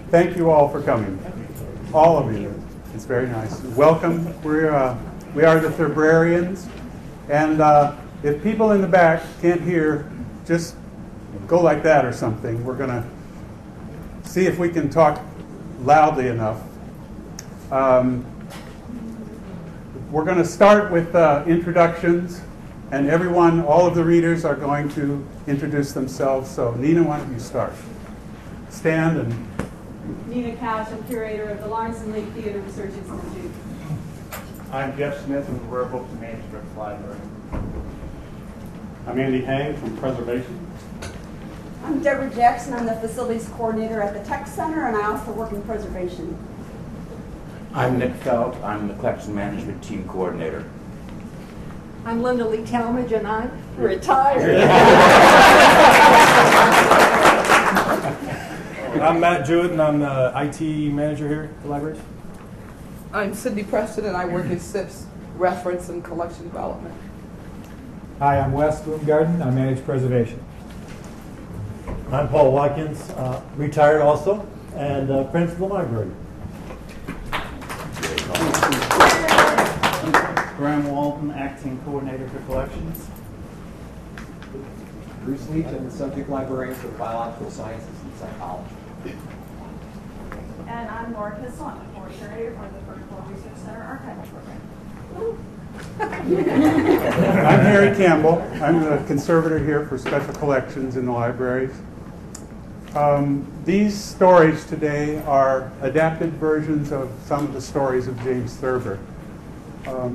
Thank you all for coming. All of you. It's very nice. Welcome. We are the Thurbrarians. And if people in the back can't hear, just go like that or something. We're going to see if we can talk loudly enough. We're going to start with introductions. And everyone, all of the readers are going to introduce themselves. So Nena, why don't you start? Stand and... Nena Couch, I'm curator of the Lawrence and Leach Theater Research Institute. I'm Geoff Smith with the Rare Books and Manuscripts Library. I'm Andy Hang from Preservation. I'm Debra Jackson. I'm the facilities coordinator at the Tech Center, and I also work in preservation. I'm Nick Felt. I'm the collection management team coordinator. I'm Linda Lee Talmadge, and I'm retired. I'm Matt Jewett, and I'm the IT manager here at the library. I'm Cynthia Preston, and I work in SIP's reference and collection development. Hi, I'm Wes Boomgaarden. I manage preservation. I'm Paul Watkins, retired also, and principal library. Graham Walden, acting coordinator for collections. Bruce Leach, I'm the subject librarian for biological sciences and psychology. And I'm Nora Kissel. I'm the former curator for the Preble Research Center Archival Program. I'm Harry Campbell. I'm the conservator here for special collections in the libraries. These stories today are adapted versions of some of the stories of James Thurber.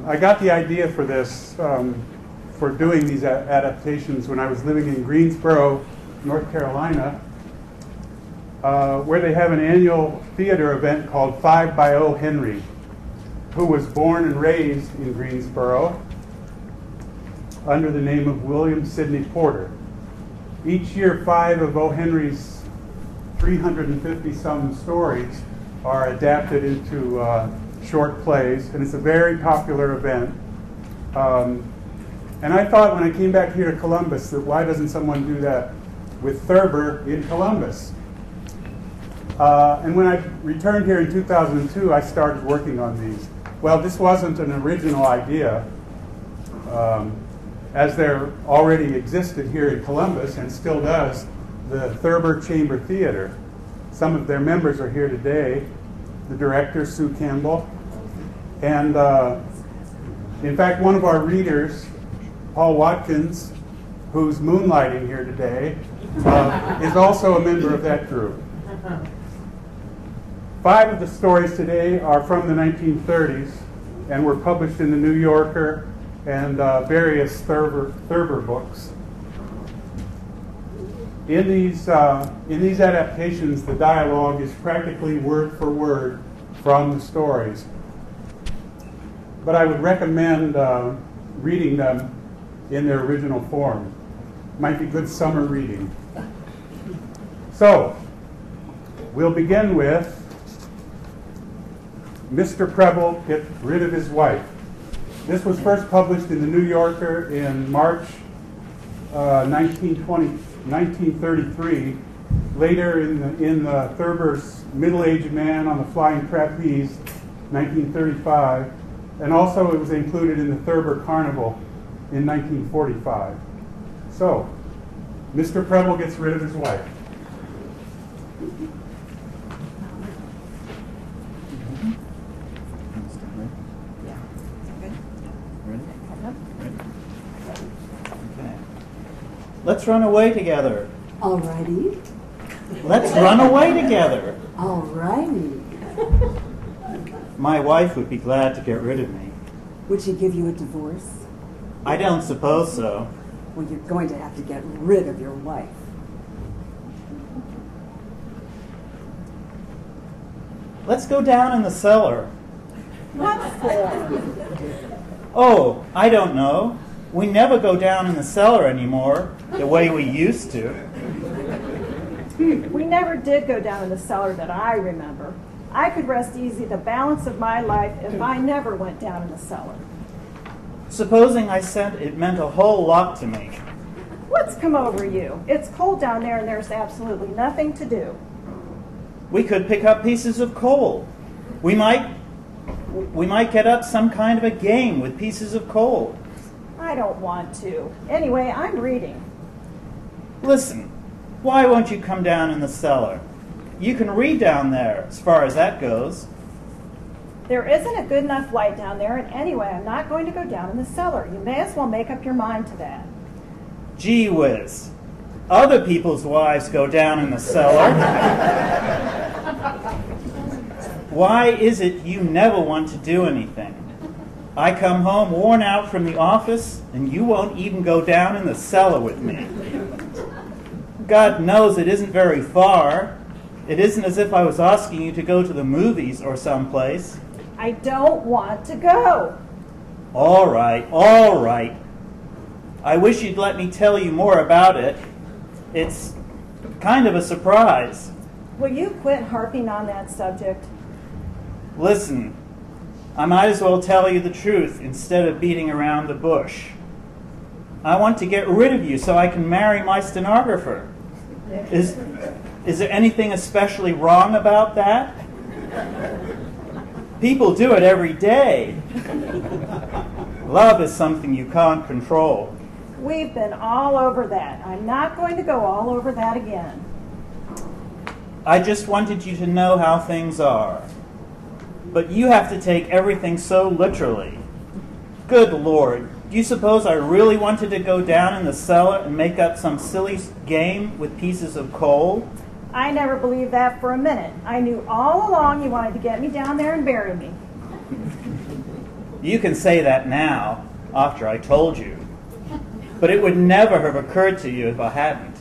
I got the idea for this, for doing these adaptations when I was living in Greensboro, North Carolina, where they have an annual theater event called 5 by O. Henry, who was born and raised in Greensboro under the name of William Sidney Porter. Each year, 5 of O. Henry's 350-some stories are adapted into short plays, and it's a very popular event. And I thought when I came back here to Columbus that why doesn't someone do that with Thurber in Columbus? And when I returned here in 2002, I started working on these. Well, this wasn't an original idea, as there already existed here in Columbus and still does the Thurber Chamber Theater. Some of their members are here today. The director, Sue Campbell. And in fact, one of our readers, Paul Watkins, who's moonlighting here today, is also a member of that group. 5 of the stories today are from the 1930s and were published in the New Yorker and various Thurber books. In these adaptations, the dialogue is practically word for word from the stories. But I would recommend reading them in their original form. Might be good summer reading. So, we'll begin with Mr. Preble Get Rid of His Wife. This was first published in the New Yorker in March 1933. Later in the Thurber's Middle-Aged Man on the Flying Trapeze, 1935. And also it was included in the Thurber Carnival in 1945. So, Mr. Preble Gets Rid of His Wife. Let's run away together. All righty. Let's run away together. All righty. My wife would be glad to get rid of me. Would she give you a divorce? I don't suppose so. Well, you're going to have to get rid of your wife. Let's go down in the cellar. What for? Oh, I don't know. We never go down in the cellar anymore, the way we used to. We never did go down in the cellar that I remember. I could rest easy the balance of my life if I never went down in the cellar. Supposing I said it meant a whole lot to me. What's come over you? It's cold down there and there's absolutely nothing to do. We could pick up pieces of coal. We might get up some kind of a game with pieces of coal. I don't want to. Anyway, I'm reading. Listen, why won't you come down in the cellar? You can read down there, as far as that goes. There isn't a good enough light down there, and anyway, I'm not going to go down in the cellar. You may as well make up your mind to that. Gee whiz. Other people's wives go down in the cellar. Why is it you never want to do anything? I come home worn out from the office, and you won't even go down in the cellar with me. God knows it isn't very far. It isn't as if I was asking you to go to the movies or someplace. I don't want to go. All right, all right. I wish you'd let me tell you more about it. It's kind of a surprise. Will you quit harping on that subject? Listen, I might as well tell you the truth instead of beating around the bush. I want to get rid of you so I can marry my stenographer. Is there anything especially wrong about that? People do it every day. Love is something you can't control. We've been all over that. I'm not going to go all over that again. I just wanted you to know how things are. But you have to take everything so literally. Good Lord, do you suppose I really wanted to go down in the cellar and make up some silly game with pieces of coal? I never believed that for a minute. I knew all along you wanted to get me down there and bury me. You can say that now, after I told you. But it would never have occurred to you if I hadn't.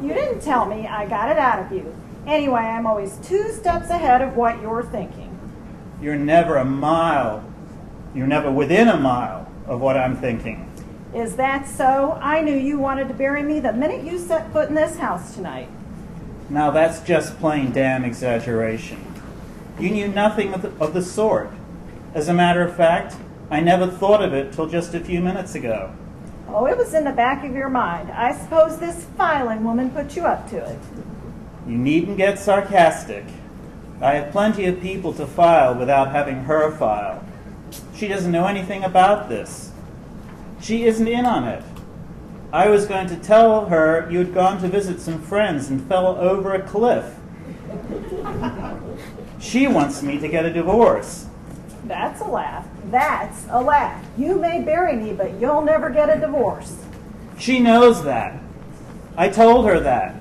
You didn't tell me. I got it out of you. Anyway, I'm always 2 steps ahead of what you're thinking. You're never within a mile of what I'm thinking. Is that so? I knew you wanted to bury me the minute you set foot in this house tonight. Now that's just plain damn exaggeration. You knew nothing of the sort. As a matter of fact, I never thought of it till just a few minutes ago. Oh, it was in the back of your mind. I suppose this filing woman put you up to it. You needn't get sarcastic. I have plenty of people to file without having her file. She doesn't know anything about this. She isn't in on it. I was going to tell her you had gone to visit some friends and fell over a cliff. She wants me to get a divorce. That's a laugh. That's a laugh. You may bury me, but you'll never get a divorce. She knows that. I told her that.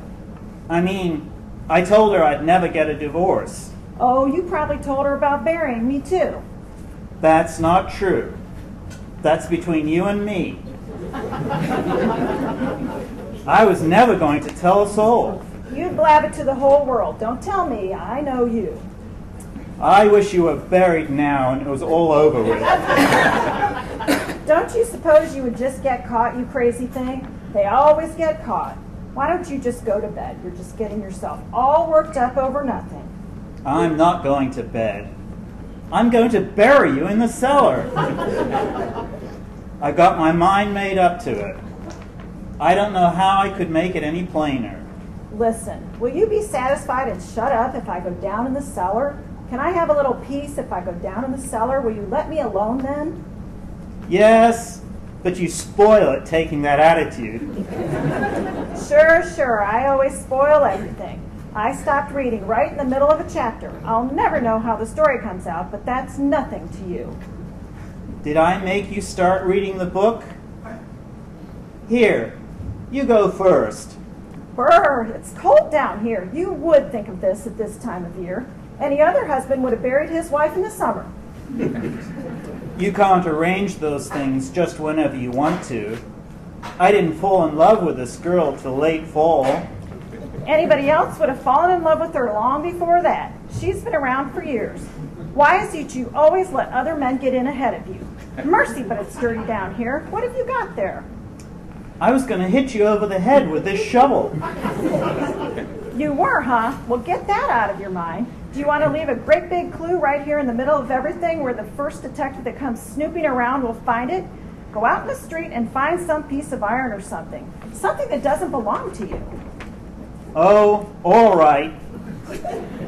I told her I'd never get a divorce. Oh, you probably told her about burying me, too. That's not true. That's between you and me. I was never going to tell a soul. You blab it to the whole world. Don't tell me. I know you. I wish you were buried now and it was all over with. Don't you suppose you would just get caught, you crazy thing? They always get caught. Why don't you just go to bed? You're just getting yourself all worked up over nothing. I'm not going to bed. I'm going to bury you in the cellar. I got my mind made up to it. I don't know how I could make it any plainer. Listen, will you be satisfied and shut up if I go down in the cellar? Can I have a little peace if I go down in the cellar? Will you let me alone then? Yes, but you spoil it taking that attitude. Sure, I always spoil everything. I stopped reading right in the middle of a chapter. I'll never know how the story comes out, but that's nothing to you. Did I make you start reading the book? Here, you go first. Brr, it's cold down here. You would think of this at this time of year. Any other husband would have buried his wife in the summer. You can't arrange those things just whenever you want to. I didn't fall in love with this girl till late fall. Anybody else would have fallen in love with her long before that. She's been around for years. Why is it you always let other men get in ahead of you? Mercy, but it's dirty down here. What have you got there? I was going to hit you over the head with this shovel. You were, huh? Well, get that out of your mind. Do you want to leave a great big clue right here in the middle of everything where the first detective that comes snooping around will find it? Go out in the street and find some piece of iron or something. Something that doesn't belong to you. Oh, all right.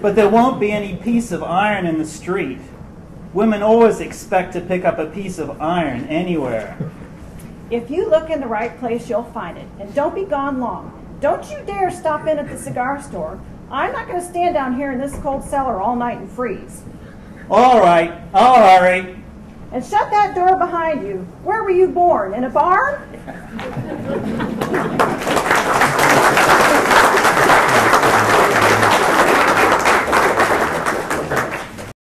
But there won't be any piece of iron in the street. Women always expect to pick up a piece of iron anywhere. If you look in the right place, you'll find it. And don't be gone long. Don't you dare stop in at the cigar store. I'm not going to stand down here in this cold cellar all night and freeze. All right, I'll hurry. And shut that door behind you. Where were you born? In a barn?